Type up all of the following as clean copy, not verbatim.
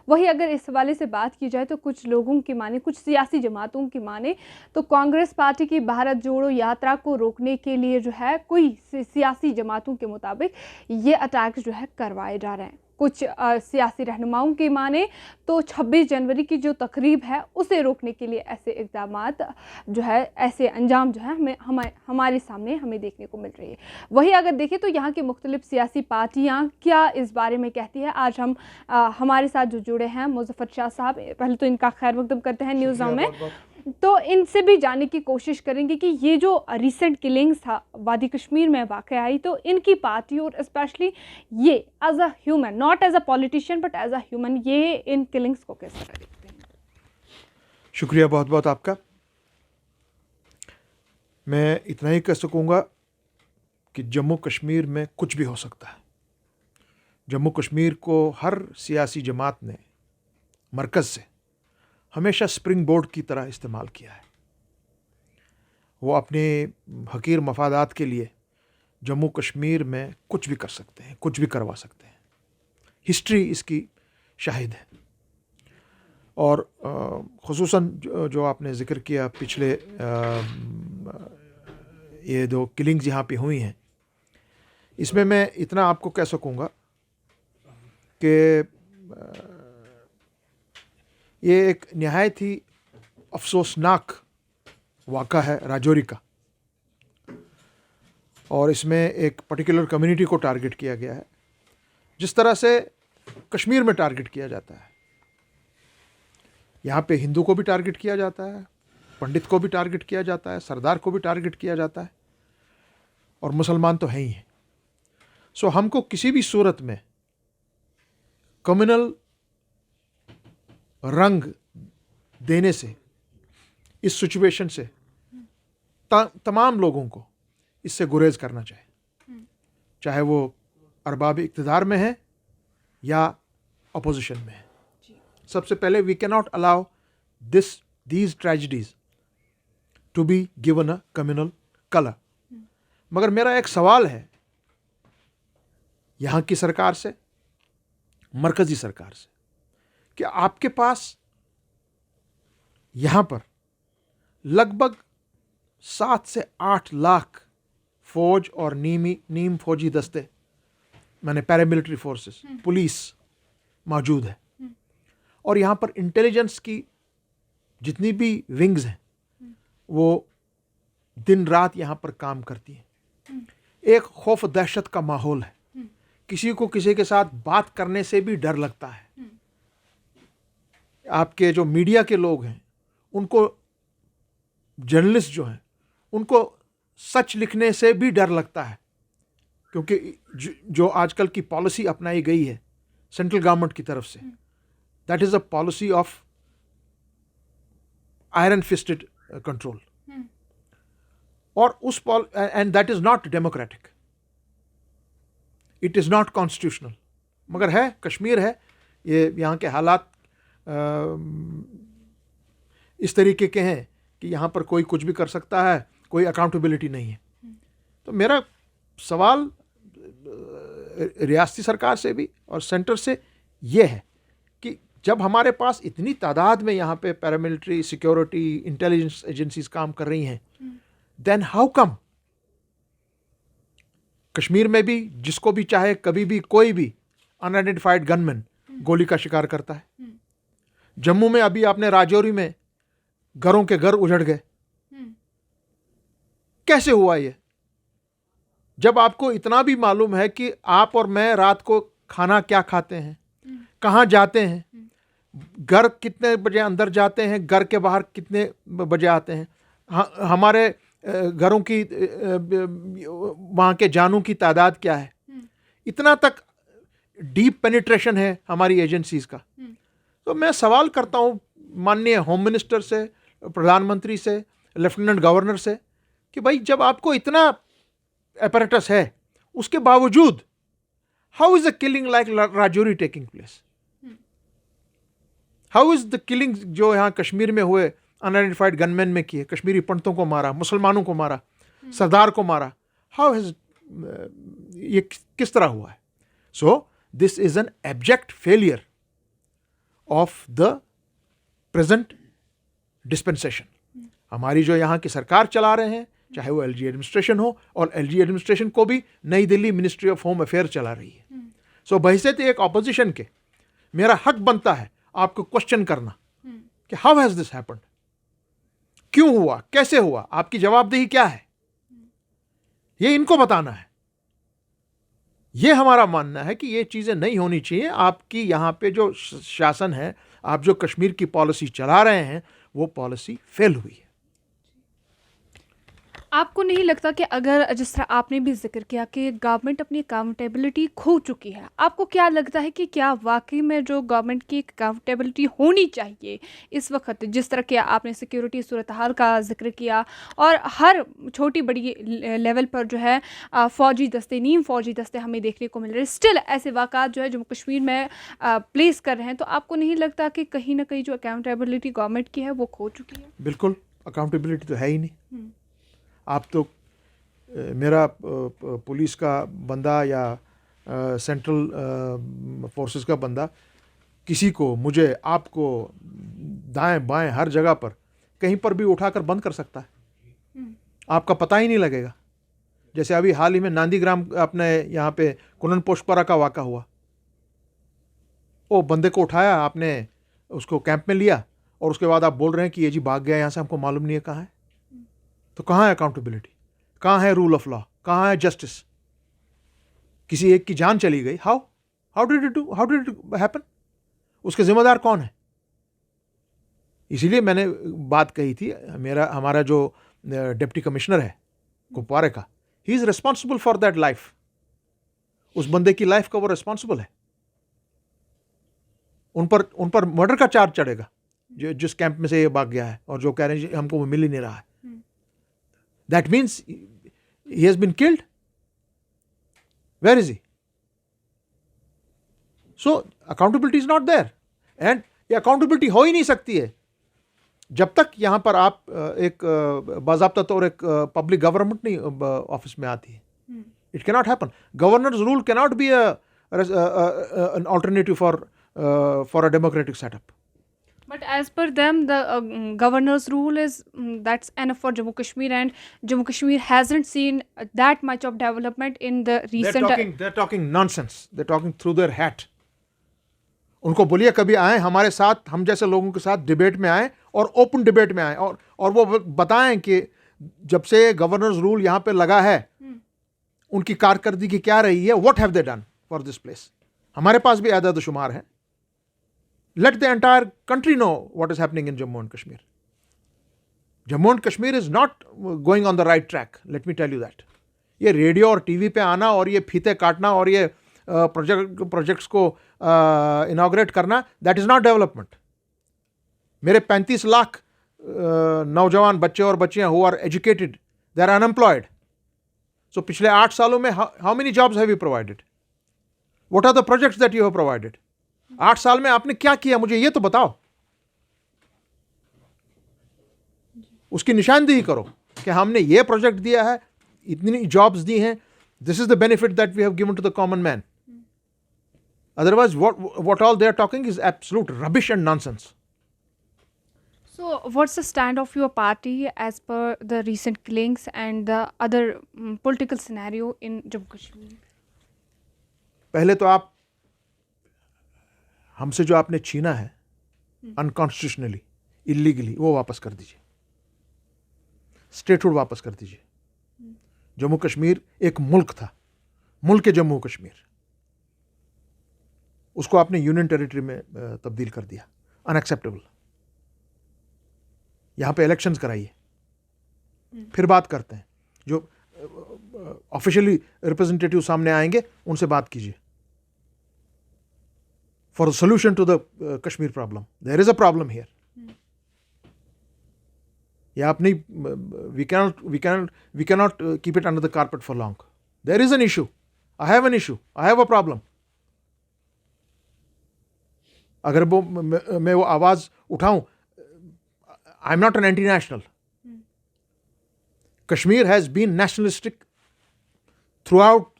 वहीं अगर इस हवाले से बात की जाए तो कुछ लोगों की माने, कुछ सियासी जमातों की माने तो कांग्रेस पार्टी की भारत जोड़ो यात्रा को रोकने के लिए जो है कोई सियासी जमातों के मुताबिक ये अटैक जो है करवाए जा रहे हैं। कुछ सियासी रहनुमाओं की माने तो 26 जनवरी की जो तकरीब है उसे रोकने के लिए ऐसे इक़दामात जो है, ऐसे अंजाम जो है हमारे सामने हमें देखने को मिल रही है। वहीं अगर देखें तो यहाँ की मुख्तलिफ सियासी पार्टियाँ क्या इस बारे में कहती है, आज हम हमारे साथ जो जुड़े हैं मुज़फ़्फ़र शाह साहब, पहले तो इनका खैर मकदम करते हैं न्यूज़ नाउ में, तो इनसे भी जानने की कोशिश करेंगे कि ये जो रिसेंट किलिंग्स था वादी कश्मीर में वाक़या आई, तो इनकी पार्टी और स्पेशली ये as a human, not as a politician but as a human, ये इन किलिंग्स को कैसे देखते हैं। शुक्रिया बहुत बहुत आपका। मैं इतना ही कह सकूँगा कि जम्मू कश्मीर में कुछ भी हो सकता है। जम्मू कश्मीर को हर सियासी जमात ने मरकज़ से हमेशा स्प्रिंग बोर्ड की तरह इस्तेमाल किया है। वो अपने हकीर मफादात के लिए जम्मू कश्मीर में कुछ भी कर सकते हैं, कुछ भी करवा सकते हैं। हिस्ट्री इसकी शाहिद है। और ख़ुसूसन जो आपने ज़िक्र किया पिछले ये दो किलिंग्स यहाँ पे हुई हैं, इसमें मैं इतना आपको कह सकूँगा कि ये एक नहायत ही अफसोसनाक वाक़ा है राजौरी का, और इसमें एक पर्टिकुलर कम्युनिटी को टारगेट किया गया है जिस तरह से कश्मीर में टारगेट किया जाता है। यहाँ पे हिंदू को भी टारगेट किया जाता है, पंडित को भी टारगेट किया जाता है, सरदार को भी टारगेट किया जाता है, और मुसलमान तो हैं ही हैं। सो हमको किसी भी सूरत में कम्युनल रंग देने से, इस सिचुएशन से तमाम लोगों को इससे गुरेज करना चाहिए, चाहे वो अरबाब इक़्तिदार में है या अपोजिशन में है। सबसे पहले we can not allow these tragedies to be given a communal colour. मगर मेरा एक सवाल है यहाँ की सरकार से, मरकज़ी सरकार से, कि आपके पास यहाँ पर लगभग 7 से 8 लाख फौज और नीम फौजी दस्ते, माने पैरामिलिट्री फोर्सेस, पुलिस मौजूद है, और यहाँ पर इंटेलिजेंस की जितनी भी विंग्स हैं वो दिन रात यहाँ पर काम करती हैं। एक खौफ दहशत का माहौल है, किसी को किसी के साथ बात करने से भी डर लगता है। आपके जो मीडिया के लोग हैं उनको, जर्नलिस्ट जो हैं उनको सच लिखने से भी डर लगता है, क्योंकि जो आजकल की पॉलिसी अपनाई गई है सेंट्रल गवर्नमेंट की तरफ से, that is a policy of iron fisted control, और उस and that is not democratic, it is not constitutional. मगर है, कश्मीर है, ये यहाँ के हालात इस तरीके के हैं कि यहाँ पर कोई कुछ भी कर सकता है, कोई अकाउंटेबिलिटी नहीं है। तो मेरा सवाल रियासती सरकार से भी और सेंटर से ये है कि जब हमारे पास इतनी तादाद में यहाँ पे पैरामिलिट्री, सिक्योरिटी, इंटेलिजेंस एजेंसीज काम कर रही हैं, देन हाउ कम कश्मीर में भी जिसको भी चाहे कभी भी कोई भी अनआइडेंटिफाइड गनमैन गोली का शिकार करता है। जम्मू में अभी आपने राजौरी में घरों के घर उजड़ गए, कैसे हुआ ये? जब आपको इतना भी मालूम है कि आप और मैं रात को खाना क्या खाते हैं, कहाँ जाते हैं, घर कितने बजे अंदर जाते हैं, घर के बाहर कितने बजे आते हैं, हमारे घरों की वहाँ के जानों की तादाद क्या है, इतना तक डीप पेनिट्रेशन है हमारी एजेंसीज का। तो मैं सवाल करता हूँ माननीय होम मिनिस्टर से, प्रधानमंत्री से, लेफ्टिनेंट गवर्नर से, कि भाई जब आपको इतना apparatus है, उसके बावजूद how is the killing like Rajouri taking place? How is the killing जो यहाँ कश्मीर में हुए अनआइडेंटिफाइड गनमैन में किए, कश्मीरी पंडितों को मारा, मुसलमानों को मारा, सरदार को मारा, हाउ हैज ये किस तरह हुआ है? So this is an abject failure of the present dispensation. हमारी जो यहाँ की सरकार चला रहे हैं, चाहे वो एलजी एडमिनिस्ट्रेशन हो, और एलजी एडमिनिस्ट्रेशन को भी नई Delhi ministry of home affair चला रही है। सो बहैसियत एक ऑपोजिशन के मेरा हक बनता है आपको क्वेश्चन करना कि हाउ हैज दिस हैपेंड, क्यों हुआ, कैसे हुआ, आपकी जवाबदेही क्या है, ये इनको बताना है। ये हमारा मानना है कि ये चीजें नहीं होनी चाहिए। आपकी यहाँ पे जो शासन है, आप जो कश्मीर की पॉलिसी चला रहे हैं, वो पॉलिसी फेल हुई है। आपको नहीं लगता कि अगर जिस तरह आपने भी जिक्र किया कि गवर्नमेंट अपनी अकाउंटेबिलिटी खो चुकी है, आपको क्या लगता है कि क्या वाकई में जो गवर्नमेंट की अकाउंटेबिलिटी होनी चाहिए इस वक्त, जिस तरह के आपने सिक्योरिटी सूरत हाल का जिक्र किया और हर छोटी बड़ी लेवल पर जो है फ़ौजी दस्ते, नीम फ़ौजी दस्ते हमें देखने को मिल रहे हैं, स्टिल ऐसे वाक़ात जो है जम्मू कश्मीर में प्लेस कर रहे हैं, तो आपको नहीं लगता कि कहीं ना कहीं जो अकाउंटेबिलिटी गवर्नमेंट की है वो खो चुकी है? बिल्कुल, अकाउंटेबिलिटी तो है ही नहीं। आप तो मेरा पुलिस का बंदा या सेंट्रल फोर्सेस का बंदा किसी को, मुझे, आपको दाएं बाएं हर जगह पर कहीं पर भी उठाकर बंद कर सकता है, आपका पता ही नहीं लगेगा। जैसे अभी हाल ही में नांदीग्राम अपने यहाँ पे कुनन पोशपरा का वाक़ा हुआ, वो बंदे को उठाया आपने, उसको कैंप में लिया, और उसके बाद आप बोल रहे हैं कि ये जी भाग गया यहाँ से, हमको मालूम नहीं है कहाँ है। तो कहाँ है अकाउंटेबिलिटी, कहाँ है रूल ऑफ लॉ, कहाँ है जस्टिस? किसी एक की जान चली गई, हाउ डिड इट हैपन? उसके जिम्मेदार कौन है? इसीलिए मैंने बात कही थी, हमारा जो डिप्टी कमिश्नर है कुपवारे का, he is responsible for that life. उस बंदे की लाइफ का वो रिस्पॉन्सिबल है। उन पर मर्डर का चार्ज चढ़ेगा, जिस कैंप में से ये भाग गया है और जो कह रहे हैं हमको मिल ही नहीं रहा है। That means he has been killed. Where is he? So accountability is not there, and ये accountability हो ही नहीं सकती है जब तक यहाँ पर आप एक बाज़ाब्ता तौर एक पब्लिक गवर्नमेंट नहीं ऑफिस में आती है। It cannot happen. Governor's rule cannot be an alternative for a democratic setup. But as per them, the governor's rule is that's enough for Jammu Kashmir, and Jammu Kashmir hasn't seen that much of development in the recent. They're talking nonsense. They're talking through their hat. उनको बोलिए कभी आए हमारे साथ, हम जैसे लोगों के साथ डिबेट में आए और ओपन डिबेट में आए, और वो बताएं कि जब से गवर्नर्स रूल यहाँ पे लगा है उनकी कारकर्दगी क्या रही है, what have they done for this place. हमारे पास भी आदाद शुमार है। Let the entire country know what is happening in Jammu and Kashmir. Jammu and Kashmir is not going on the right track. Let me tell you that. ये radio और TV पे आना और ये फीते काटना और ये प्रोजेक्ट्स को इनॉग्रेट करना, दैट इज नॉट डेवलपमेंट। मेरे 35 लाख नौजवान बच्चे और बच्चियां who are educated, they are unemployed. So पिछले 8 सालों में how many jobs have you provided? What are the projects that you have provided? 8 साल में आपने क्या किया, मुझे ये तो बताओ। उसकी निशानदेही करो कि हमने ये प्रोजेक्ट दिया है, इतनी जॉब्स दी हैं, this is the benefit that we have given to the common man. Otherwise what all they are talking is absolute rubbish and nonsense. So what's the stand of your party as per the recent killings and the other political scenario in Jammu Kashmir? पहले तो आप हमसे जो आपने छीना है unconstitutionally, illegally, वो वापस कर दीजिए। स्टेटहुड वापस कर दीजिए। जम्मू कश्मीर एक मुल्क था, मुल्क जम्मू कश्मीर, उसको आपने यूनियन टेरिटरी में तब्दील कर दिया। अनएक्सेप्टेबल। यहां पे इलेक्शंस कराइए, फिर बात करते हैं। जो ऑफिशियली रिप्रेजेंटेटिव सामने आएंगे उनसे बात कीजिए for a solution to the Kashmir problem. There is a problem here. Yeah, we cannot keep it under the carpet for long. There is an issue. I have an issue. I have a problem. अगर मैं वो आवाज उठाऊं, I'm not an anti-national. Kashmir has been nationalistic throughout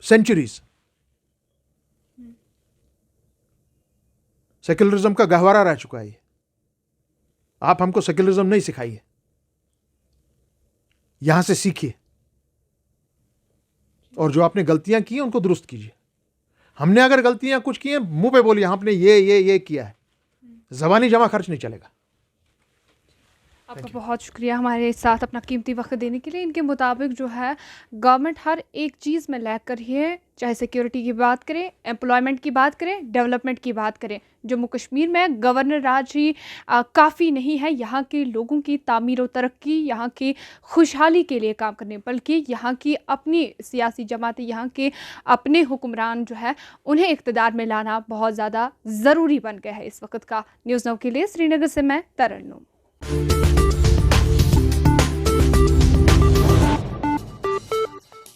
centuries. Secularism का गहवारा रह चुका है ये। आप हमको सेक्युलरिज्म नहीं सिखाइए, यहां से सीखिए और जो आपने गलतियां की हैं उनको दुरुस्त कीजिए। हमने अगर गलतियां कुछ की हैं, मुंह पे बोलिए आपने ये किया है, ज़बानी जमा खर्च नहीं चलेगा। आपका बहुत शुक्रिया हमारे साथ अपना कीमती वक्त देने के लिए। इनके मुताबिक जो है गवर्नमेंट हर एक चीज़ में लैग कर रही है, चाहे सिक्योरिटी की बात करें, एम्प्लॉयमेंट की बात करें, डेवलपमेंट की बात करें। जम्मू कश्मीर में गवर्नर राज ही काफ़ी नहीं है यहाँ के लोगों की तामीर व तरक्की, यहाँ की खुशहाली के लिए काम करने, बल्कि यहाँ की अपनी सियासी जमातें, यहाँ के अपने हुक्मरान जो है उन्हें इक़्तिदार में लाना बहुत ज़्यादा ज़रूरी बन गया है इस वक्त का। न्यूज़ नाउ के लिए श्रीनगर से मैं तरन्नुम।